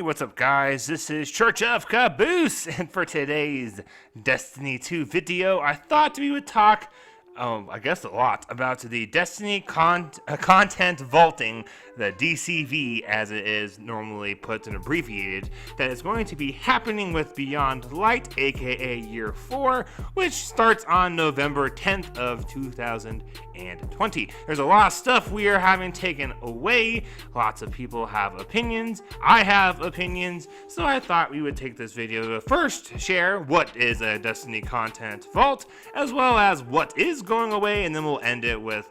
what's up guys? This is Church of Caboose, and for today's Destiny 2 video, I thought we would talk, I guess a lot, about the Destiny content vaulting, the DCV as it is normally put and abbreviated, that is going to be happening with Beyond Light, aka Year 4, which starts on November 10th of 2020. There's a lot of stuff we are having taken away. Lots of people have opinions. I have opinions. So I thought we would take this video to first share what is a Destiny content vault, as well as what is going away, and then we'll end it with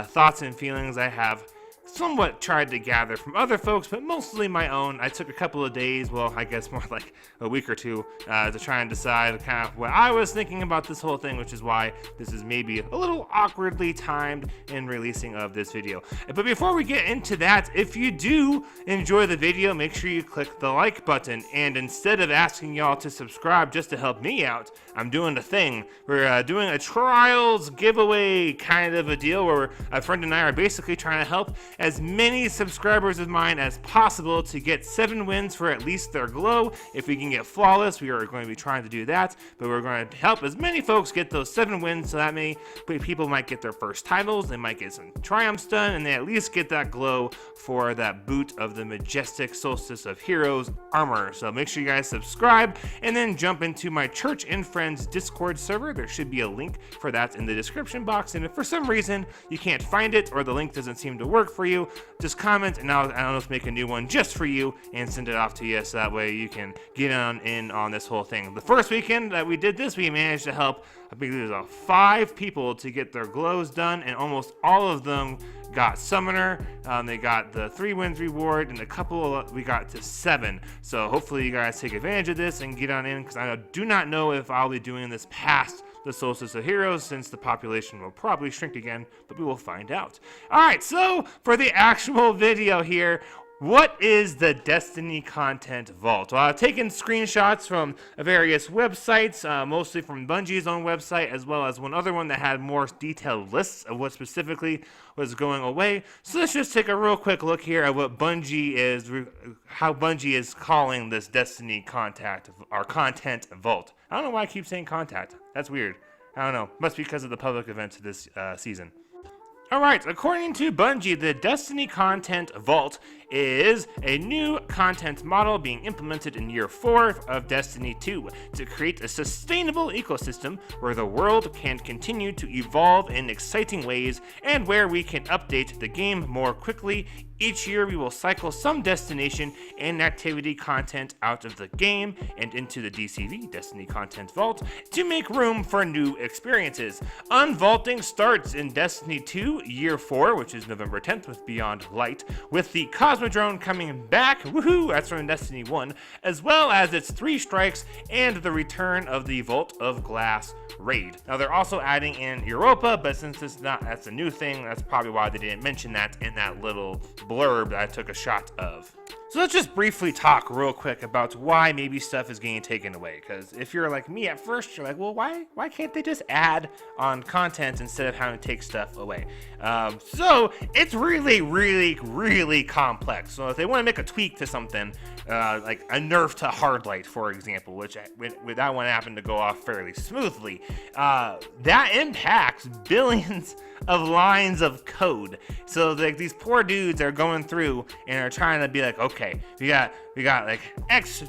thoughts and feelings I have somewhat tried to gather from other folks, but mostly my own. I took a couple of days, well, I guess more like a week or two, to try and decide kind of what I was thinking about this whole thing, which is why this is maybe a little awkwardly timed in releasing of this video. But before we get into that, if you do enjoy the video, make sure you click the like button, and instead of asking y'all to subscribe just to help me out, I'm doing a thing. We're doing a trials giveaway kind of a deal where a friend and I are basically trying to help as many subscribers of mine as possible to get 7 wins for at least their glow. If we can get flawless, we are going to be trying to do that, but we're going to help as many folks get those 7 wins, so that many people might get their first titles, they might get some triumphs done, and they at least get that glow for that boot of the majestic Solstice of Heroes armor. So make sure you guys subscribe, and then jump into my Church and Friends Discord server. There should be a link for that in the description box, and if for some reason you can't find it or the link doesn't seem to work for you, just comment and I'll just make a new one just for you and send it off to you, so that way you can get in on this whole thing. The first weekend that we did this, we managed to help, I think there's 5 people to get their glows done, and almost all of them got Summoner. They got the 3 wins reward, and a couple we got to 7. So hopefully you guys take advantage of this and get on in, because I do not know if I'll be doing this past the Solstice of Heroes, since the population will probably shrink again, but we will find out. Alright, so for the actual video here, what is the Destiny Content Vault? Well, I've taken screenshots from various websites, mostly from Bungie's own website, as well as one other one that had more detailed lists of what specifically was going away. So let's just take a real quick look here at what how Bungie is calling this Destiny Content Vault. I don't know why I keep saying contact. That's weird. I don't know. Must be because of the public events this season. Alright, according to Bungie, the Destiny Content Vault is a new content model being implemented in Year 4 of Destiny 2 to create a sustainable ecosystem where the world can continue to evolve in exciting ways and where we can update the game more quickly. Each year we will cycle some destination and activity content out of the game and into the DCV, Destiny Content Vault, to make room for new experiences. Unvaulting starts in Destiny 2 Year 4, which is November 10th with Beyond Light, with the Cosmodrome coming back, woohoo, that's from Destiny 1, as well as its 3 strikes and the return of the Vault of Glass raid. Now they're also adding in Europa, but since that's a new thing, that's probably why they didn't mention that in that little blurb that I took a shot of. So let's just briefly talk real quick about why maybe stuff is getting taken away, because if you're like me at first, you're like, well, why can't they just add on content instead of having to take stuff away? So it's really complex. So if they want to make a tweak to something, like a nerf to Hardlight, for example, which with that one happened to go off fairly smoothly, that impacts billions of lines of code. So like these poor dudes are going through and are trying to be like, okay, we got like X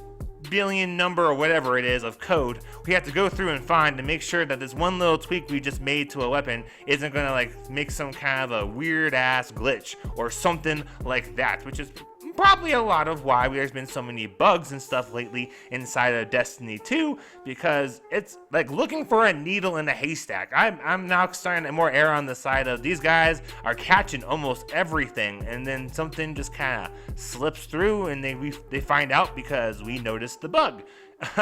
billion number or whatever it is of code we have to go through and find to make sure that this one little tweak we just made to a weapon isn't gonna like make some kind of a weird ass glitch or something like that, which is probably a lot of why there's been so many bugs and stuff lately inside of Destiny 2, because it's like looking for a needle in a haystack. I'm now starting to more err on the side of these guys are catching almost everything, and then something just kind of slips through and they find out because we noticed the bug.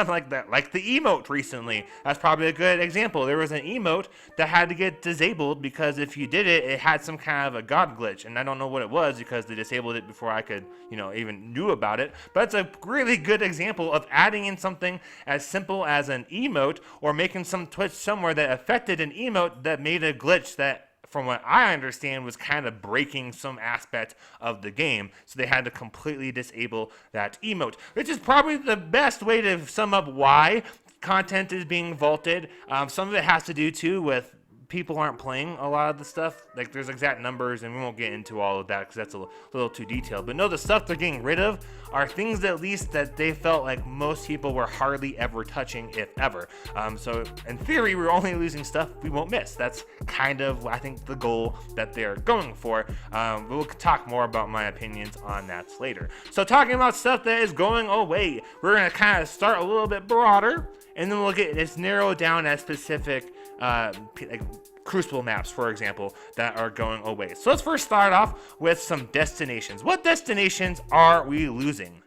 like the emote recently. That's probably a good example. There was an emote that had to get disabled because if you did it, it had some kind of a god glitch, and I don't know what it was because they disabled it before I could, even knew about it. But it's a really good example of adding in something as simple as an emote or making some twitch somewhere that affected an emote that made a glitch that from what I understand, was kind of breaking some aspect of the game. So they had to completely disable that emote, which is probably the best way to sum up why content is being vaulted. Some of it has to do, too, with people aren't playing a lot of the stuff. Like, there's exact numbers, and we won't get into all of that because that's a little too detailed. But no, the stuff they're getting rid of are things, at least, that they felt like most people were hardly ever touching, if ever. So in theory, we're only losing stuff we won't miss. That's kind of, I think, the goal that they're going for. We'll talk more about my opinions on that later. So talking about stuff that is going away, we're going to kind of start a little bit broader, and then we'll get it's narrowed down as specific like Crucible maps, for example, that are going away. So let's first start off with some destinations. What destinations are we losing?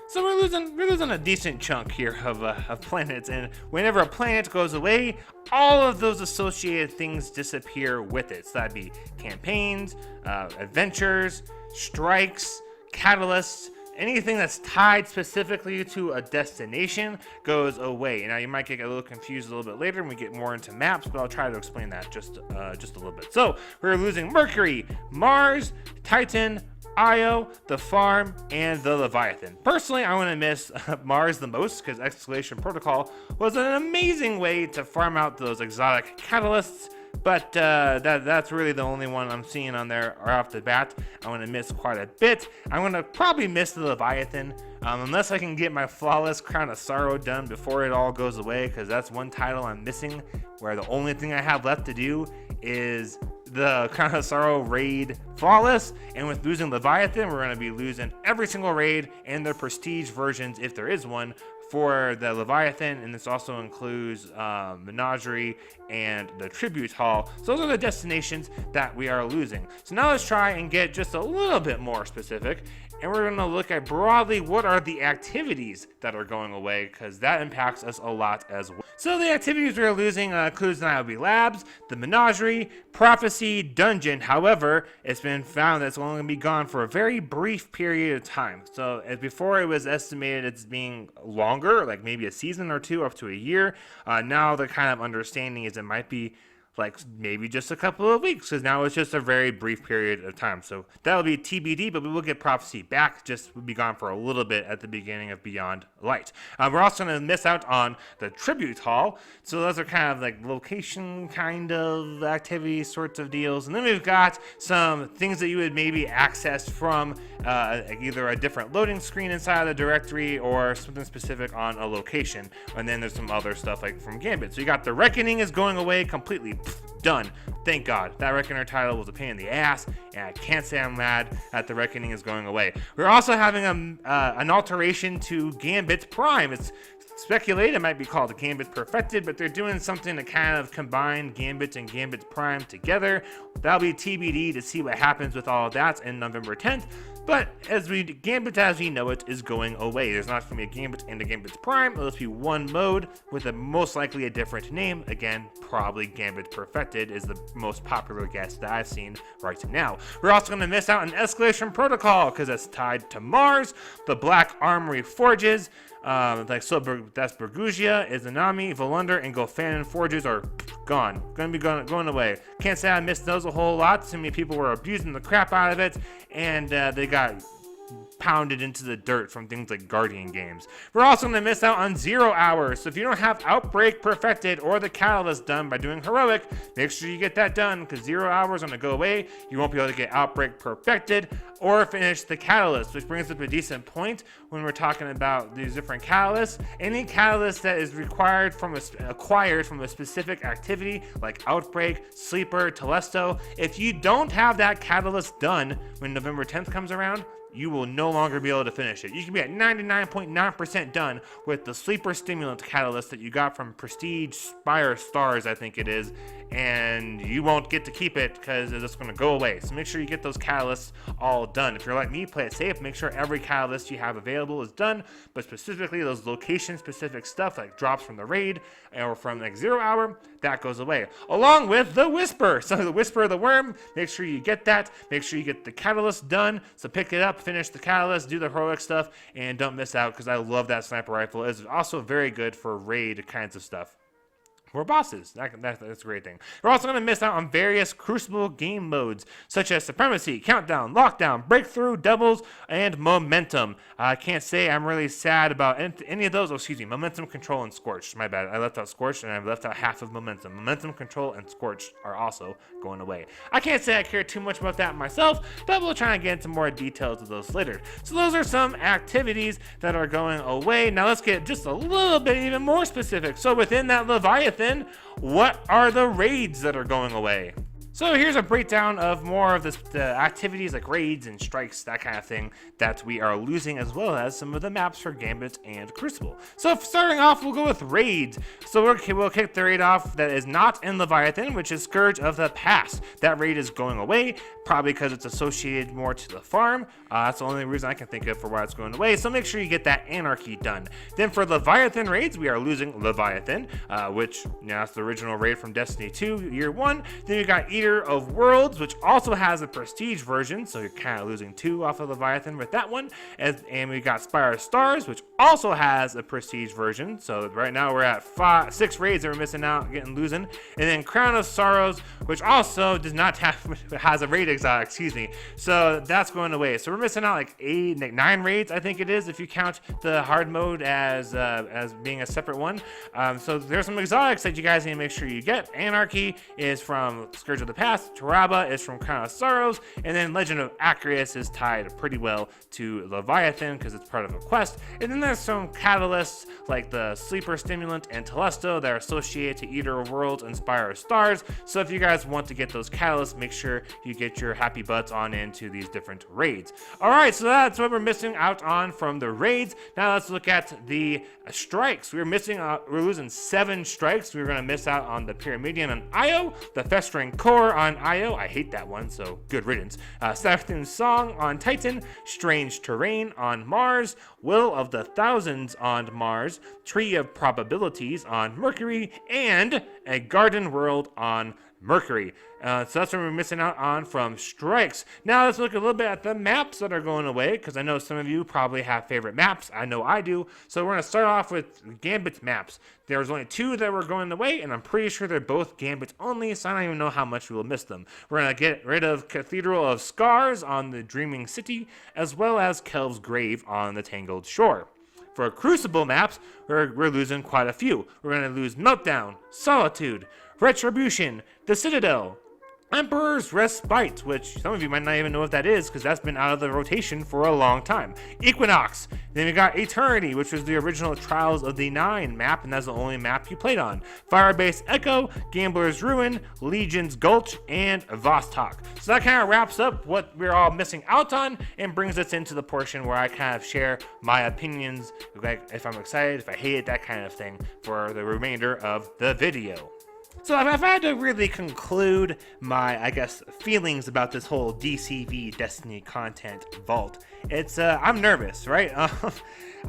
So we're losing a decent chunk here of planets, and whenever a planet goes away, all of those associated things disappear with it. So that'd be campaigns, adventures, strikes, catalysts. Anything that's tied specifically to a destination goes away. Now, you might get a little confused a little bit later when we get more into maps, but I'll try to explain that just a little bit. So, we're losing Mercury, Mars, Titan, Io, the Farm, and the Leviathan. Personally, I want to miss Mars the most because Excavation Protocol was an amazing way to farm out those exotic catalysts. But that's really the only one I'm seeing on there right off the bat. I want to miss quite a bit. I'm going to probably miss the Leviathan, unless I can get my Flawless Crown of Sorrow done before it all goes away, because that's one title I'm missing, where the only thing I have left to do is the Crown of Sorrow raid Flawless. And with losing Leviathan, we're going to be losing every single raid and the prestige versions, if there is one, for the Leviathan, and this also includes Menagerie and the Tribute Hall. So those are the destinations that we are losing. So now let's try and get just a little bit more specific, and we're going to look at broadly what are the activities that are going away, because that impacts us a lot as well. So the activities we're losing includes Niobe Labs, the Menagerie, Prophecy, Dungeon. However, it's been found that it's only going to be gone for a very brief period of time. So before it was estimated it's being longer, like maybe a season or two, up to a year. Now the kind of understanding is it might be like maybe just a couple of weeks, because now it's just a very brief period of time. So that'll be TBD, but we will get Prophecy back. Just will be gone for a little bit at the beginning of Beyond Light. We're also going to miss out on the Tribute Hall. So those are kind of like location kind of activity sorts of deals. And then we've got some things that you would maybe access from either a different loading screen inside of the directory or something specific on a location. And then there's some other stuff like from Gambit. So you got the Reckoning is going away completely. Done. Thank God. That Reckoner title was a pain in the ass, and I can't say I'm mad that the Reckoning is going away. We're also having an alteration to Gambit Prime. It's speculated it might be called Gambit Perfected, but they're doing something to kind of combine Gambit and Gambit Prime together. That'll be TBD to see what happens with all of that in November 10th. But Gambit as we know it is going away. There's not going to be a Gambit and a Gambit Prime. It'll just be one mode with most likely a different name. Again, probably Gambit Perfected is the most popular guess that I've seen right now. We're also going to miss out on Escalation Protocol because it's tied to Mars. The Black Armory Forges, that's Bergusia, Izanami, Volunder, and Golfanon Forges are gone. Going to be going away. Can't say I missed those a whole lot. So many people were abusing the crap out of it, and they got pounded into the dirt from things like Guardian games. We're also going to miss out on 0 hours. So if you don't have Outbreak Perfected or the Catalyst done by doing Heroic, make sure you get that done, because 0 hours are going to go away. You won't be able to get Outbreak Perfected or finish the Catalyst, which brings up a decent point when we're talking about these different catalysts. Any catalyst that is acquired from a specific activity like Outbreak, Sleeper, Telesto, if you don't have that catalyst done when November 10th comes around, you will no longer be able to finish it. You can be at 99.9% done with the Sleeper Stimulant Catalyst that you got from Prestige Spire Stars, I think it is, and you won't get to keep it because it's going to go away. So make sure you get those catalysts all done. If you're like me, play it safe. Make sure every catalyst you have available is done, but specifically those location-specific stuff like drops from the raid or from like 0 hour, that goes away. Along with the Whisper. So the Whisper of the Worm, make sure you get that. Make sure you get the catalyst done. So pick it up, finish the catalyst, do the heroic stuff, and don't miss out because I love that sniper rifle. It's also very good for raid kinds of stuff. We're bosses. That's a great thing. We're also going to miss out on various Crucible game modes, such as Supremacy, Countdown, Lockdown, Breakthrough, Doubles, and Momentum. I can't say I'm really sad about any of those. Oh, excuse me. Momentum, Control, and Scorched. My bad. I left out Scorched, and I left out half of Momentum. Momentum, Control, and Scorched are also going away. I can't say I care too much about that myself, but we'll try and get into more details of those later. So those are some activities that are going away. Now let's get just a little bit even more specific. So within that Leviathan, what are the raids that are going away? So here's a breakdown of more of the activities like raids and strikes, that kind of thing, that we are losing, as well as some of the maps for Gambit and Crucible. So starting off, we'll go with raids. So we'll kick the raid off that is not in Leviathan, which is Scourge of the Past. That raid is going away, probably because it's associated more to the farm. That's the only reason I can think of for why it's going away. So make sure you get that Anarchy done. Then for Leviathan raids, we are losing Leviathan, which that's the original raid from Destiny 2 Year 1. Then you got Eater of Worlds, which also has a prestige version, so you're kind of losing 2 off of Leviathan with that one. And we got Spire of Stars, which also has a prestige version. So right now we're at 6 raids that we're missing out, losing. And then Crown of Sorrows, which also does not has a raid exotic, so that's going away. So we're missing out like 9 raids, I think it is, if you count the hard mode as being a separate one. So there's some exotics that you guys need to make sure you get. Anarchy is from Scourge of the Past, Taraba is from Crown of Sorrows, and then Legend of Acreus is tied pretty well to Leviathan because it's part of a quest. And then there's some catalysts like the Sleeper Stimulant and Telesto that are associated to Eater of Worlds and Spire of Stars. So if you guys want to get those catalysts, make sure you get your happy butts on into these different raids. Alright, so that's what we're missing out on from the raids. Now let's look at the strikes. We're losing 7 strikes. We're going to miss out on the Pyramidion on Io, the Festering Core on Io. I hate that one, so good riddance. Saturn Song on Titan, Strange Terrain on Mars, Will of the Thousands on Mars, Tree of Probabilities on Mercury, and a Garden World on Mercury. So that's what we're missing out on from strikes. Now let's look a little bit at the maps that are going away, because I know some of you probably have favorite maps. I know I do. So we're going to start off with Gambit maps. There's only 2 that were going away, and I'm pretty sure they're both Gambit only, so I don't even know how much we will miss them. We're going to get rid of Cathedral of Scars on the Dreaming City, as well as Kelv's Grave on the Tangled Shore. For Crucible maps, we're losing quite a few. We're going to lose Meltdown, Solitude, Retribution, the Citadel, Emperor's Respite, which some of you might not even know what that is because that's been out of the rotation for a long time. Equinox. Then we got Eternity, which was the original Trials of the Nine map, and that's the only map you played on. Firebase Echo, Gambler's Ruin, Legion's Gulch, and Vostok. So that kind of wraps up what we're all missing out on and brings us into the portion where I kind of share my opinions, like if I'm excited, if I hate it, that kind of thing, for the remainder of the video. So if I had to really conclude my, feelings about this whole DCV Destiny content vault, it's, I'm nervous, right?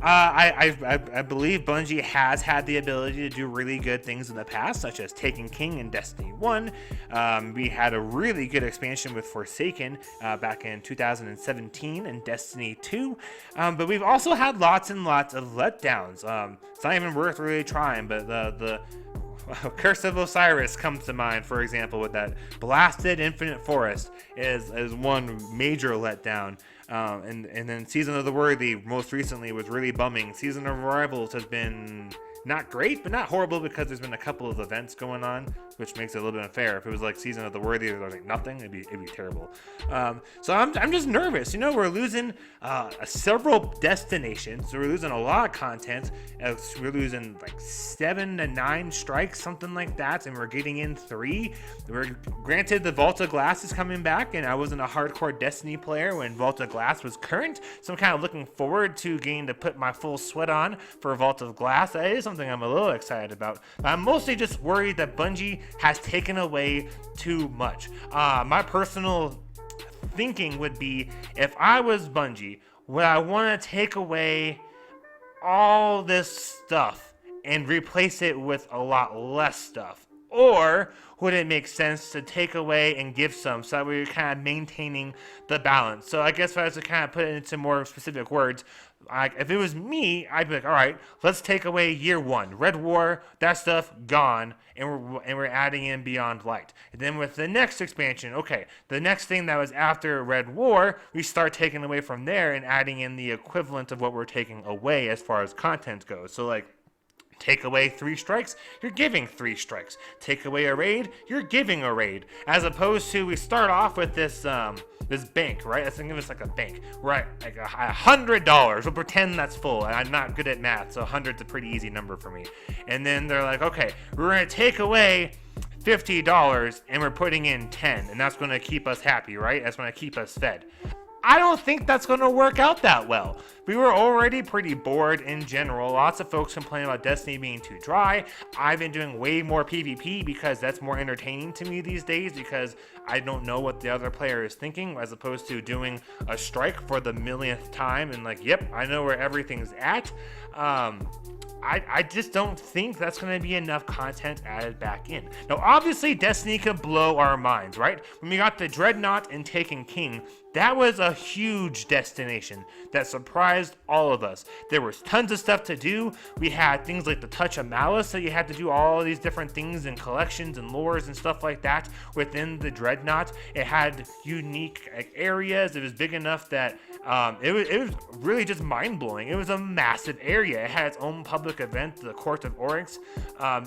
I believe Bungie has had the ability to do really good things in the past, such as Taken King in Destiny 1. We had a really good expansion with Forsaken back in 2017 in Destiny 2. But we've also had lots and lots of letdowns. It's not even worth really trying, but the Curse of Osiris comes to mind, for example, with that blasted Infinite Forest is one major letdown. And then Season of the Worthy most recently was really bumming. Season of Arrivals has been not great, but not horrible because there's been a couple of events going on, which makes it a little bit unfair. If it was like Season of the Worthy, there was like nothing, it'd be terrible. So I'm just nervous. We're losing several destinations. So we're losing a lot of content. We're losing like 7 to 9 strikes, something like that, and we're getting in 3. Granted, the Vault of Glass is coming back, and I wasn't a hardcore Destiny player when Vault of Glass was current, so I'm kind of looking forward to getting to put my full sweat on for Vault of Glass. That is something I'm a little excited about. I'm mostly just worried that Bungie has taken away too much. My personal thinking would be, if I was Bungie, would I want to take away all this stuff and replace it with a lot less stuff? Or would it make sense to take away and give some so that we're kind of maintaining the balance? So I guess if I was to kind of put it into more specific words, if it was me, I'd be like, all right, let's take away year 1. Red War, that stuff, gone, and we're adding in Beyond Light. And then with the next expansion, okay, the next thing that was after Red War, we start taking away from there and adding in the equivalent of what we're taking away as far as content goes. So like, take away 3 strikes, you're giving 3 strikes. Take away a raid, you're giving a raid. As opposed to, we start off with this this bank, right? Let's think of it like a bank. Right, like $100. We'll pretend that's full. I'm not good at math, so 100's a pretty easy number for me. And then they're like, okay, we're gonna take away $50 and we're putting in 10, and that's gonna keep us happy, right? That's gonna keep us fed. I don't think that's going to work out that well. We were already pretty bored in general. Lots of folks complain about Destiny being too dry. I've been doing way more PvP because that's more entertaining to me these days, because I don't know what the other player is thinking, as opposed to doing a strike for the millionth time and like, yep, I know where everything's at. I just don't think that's going to be enough content added back in. Now, obviously, Destiny could blow our minds, right? When we got the Dreadnought and Taken King, that was a huge destination that surprised all of us. There was tons of stuff to do. We had things like the Touch of Malice, so you had to do all these different things and collections and lores and stuff like that within the Dreadnought. It had unique areas. It was big enough that it was really just mind-blowing. It was a massive area. It had its own public event, the Court of Oryx.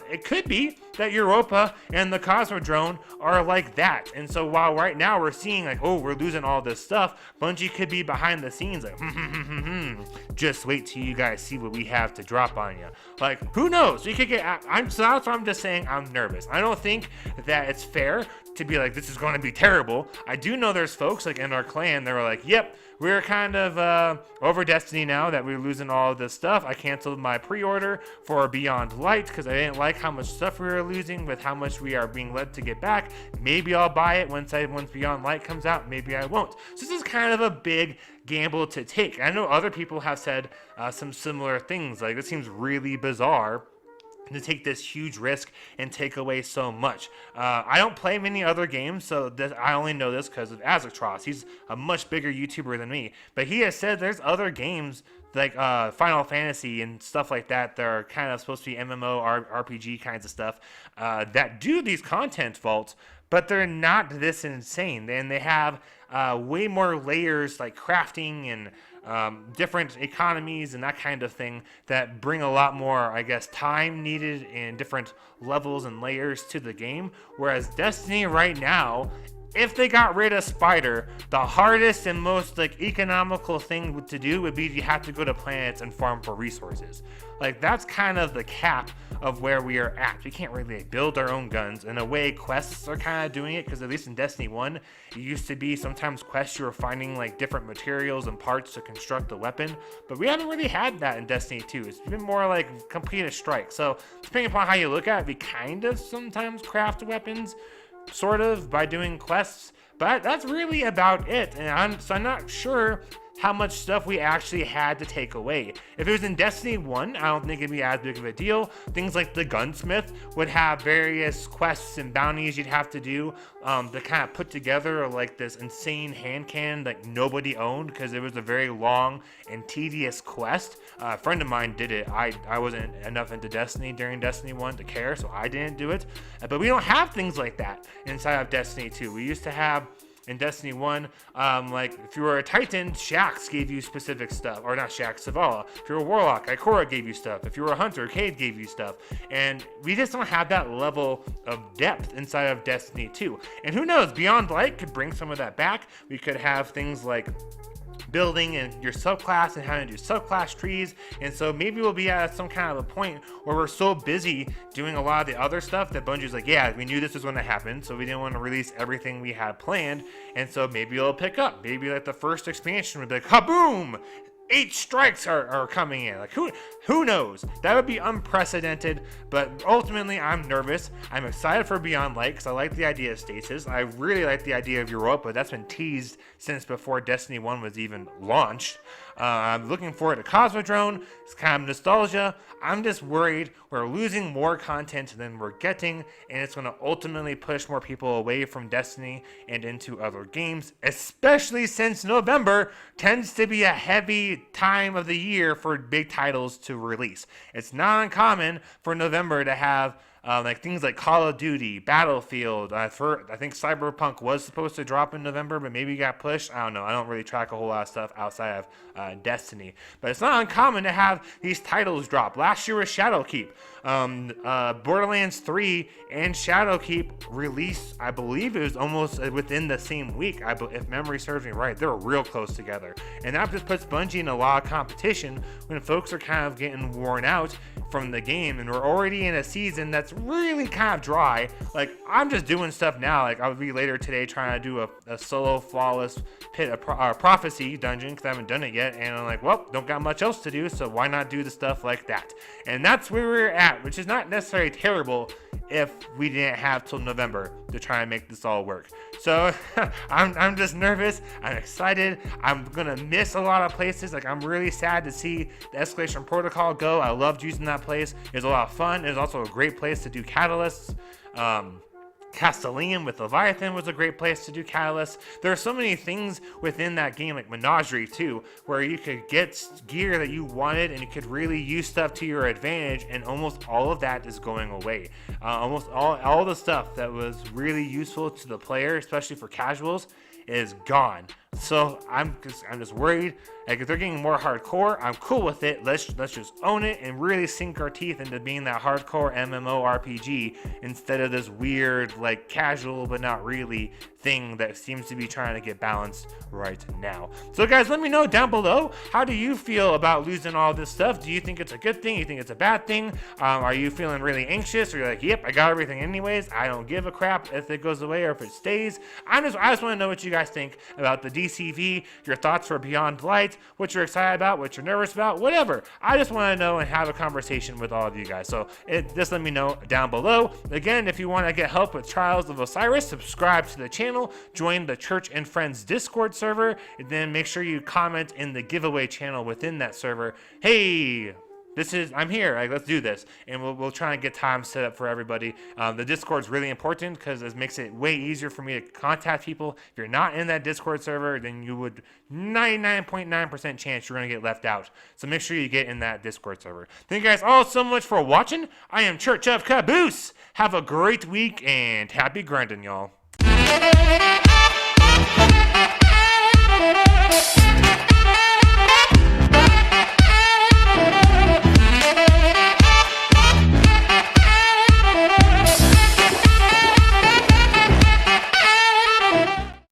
It could be that Europa and the Cosmodrome are like that. And so while right now we're seeing like, oh, we're losing all this stuff, Bungie could be behind the scenes like, just wait till you guys see what we have to drop on you. Like, who knows? We could get. So that's why I'm just saying I'm nervous. I don't think that it's fair to be like, this is going to be terrible. I do know there's folks like in our clan that were like, yep, we're kind of over Destiny now that we're losing all of this stuff. I canceled my pre-order for Beyond Light because I didn't like how much stuff we were losing with how much we are being led to get back. Maybe I'll buy it once Beyond Light comes out. Maybe I won't. So this is kind of a big gamble to take. I know other people have said some similar things. Like, this seems really bizarre to take this huge risk and take away so much. I don't play many other games, so I only know this because of Azatros. He's a much bigger YouTuber than me, but he has said there's other games like Final Fantasy and stuff like that are kind of supposed to be MMO, RPG kinds of stuff that do these content vaults, but they're not this insane. And they have way more layers like crafting and different economies and that kind of thing that bring a lot more, I guess, time needed in different levels and layers to the game. Whereas Destiny right now, if they got rid of Spider, the hardest and most like economical thing to do would be you have to go to planets and farm for resources. Like, that's kind of the cap of where we are at. We can't really build our own guns. In a way, quests are kind of doing it, because at least in Destiny 1, it used to be sometimes quests you were finding like different materials and parts to construct a weapon. But we haven't really had that in Destiny 2. It's been more like complete a strike. So depending upon how you look at it, we kind of sometimes craft weapons, sort of, by doing quests. But that's really about it. And I'm not sure how much stuff we actually had to take away. If it was in Destiny 1, I don't think it'd be as big of a deal. Things like the Gunsmith would have various quests and bounties you'd have to do to kind of put together like this insane hand cannon that nobody owned because it was a very long and tedious quest. A friend of mine did it. I wasn't enough into Destiny during Destiny 1 to care, so I didn't do it. But we don't have things like that inside of Destiny 2. We used to have in Destiny 1, like, if you were a Titan, Shaxx gave you specific stuff. Or not Shaxx, Zavala. If you were a Warlock, Ikora gave you stuff. If you were a Hunter, Cade gave you stuff. And we just don't have that level of depth inside of Destiny 2. And who knows, Beyond Light could bring some of that back. We could have things like building and your subclass and how to do subclass trees. And so maybe we'll be at some kind of a point where we're so busy doing a lot of the other stuff that Bungie's like, yeah, we knew this was going to happen, so we didn't want to release everything we had planned. And so maybe it'll pick up. Maybe like the first expansion would be like, kaboom! 8 strikes are coming in. Like, who knows? That would be unprecedented, but ultimately I'm nervous. I'm excited for Beyond Light because I like the idea of stasis. I really like the idea of Europa. That's been teased since before Destiny 1 was even launched. I'm looking forward to Cosmodrome. It's kind of nostalgia. I'm just worried we're losing more content than we're getting, and it's going to ultimately push more people away from Destiny and into other games, especially since November tends to be a heavy time of the year for big titles to release. It's not uncommon for November to have like things like Call of Duty, Battlefield. I think Cyberpunk was supposed to drop in November, but maybe got pushed. I don't know. I don't really track a whole lot of stuff outside of Destiny. But it's not uncommon to have these titles drop. Last year was Shadowkeep. Borderlands 3 and Shadowkeep released, I believe it was almost within the same week. If memory serves me right, they were real close together. And that just puts Bungie in a lot of competition when folks are kind of getting worn out from the game, and we're already in a season that's really kind of dry. Like, I'm just doing stuff now. Like, I'll be later today trying to do a solo flawless prophecy dungeon because I haven't done it yet, and I'm like, well, don't got much else to do, so why not do the stuff like that? And that's where we're at, which is not necessarily terrible if we didn't have till November to try and make this all work. So I'm just nervous. I'm excited. I'm gonna miss a lot of places. Like, I'm really sad to see the Escalation Protocol go. I loved using that place. It was a lot of fun. It was also a great place to do catalysts. Castellium with Leviathan was a great place to do catalysts. There are so many things within that game, like Menagerie too, where you could get gear that you wanted and you could really use stuff to your advantage, and almost all of that is going away. Almost all the stuff that was really useful to the player, especially for casuals, is gone. So I'm just worried. Like, if they're getting more hardcore, I'm cool with it. Let's just own it and really sink our teeth into being that hardcore MMORPG instead of this weird, like, casual but not really thing that seems to be trying to get balanced right now. So guys, let me know down below, how do you feel about losing all this stuff? Do you think it's a good thing? You think it's a bad thing? Are you feeling really anxious, or you're like, yep, I got everything anyways, I don't give a crap if it goes away or if it stays? I just want to know what you guys think about the DCV, your thoughts for Beyond Light, what you're excited about, what you're nervous about, whatever. I just want to know and have a conversation with all of you guys. So just let me know down below. Again, if you want to get help with Trials of Osiris, subscribe to the channel, join the Church and Friends Discord server, and then make sure you comment in the giveaway channel within that server. Hey, I'm here, like, let's do this. And we'll try and get time set up for everybody. The Discord's really important because it makes it way easier for me to contact people. If you're not in that Discord server, then you would 99.9% chance you're going to get left out. So make sure you get in that Discord server. Thank you guys all so much for watching. I am Church of Caboose. Have a great week and happy grinding, y'all.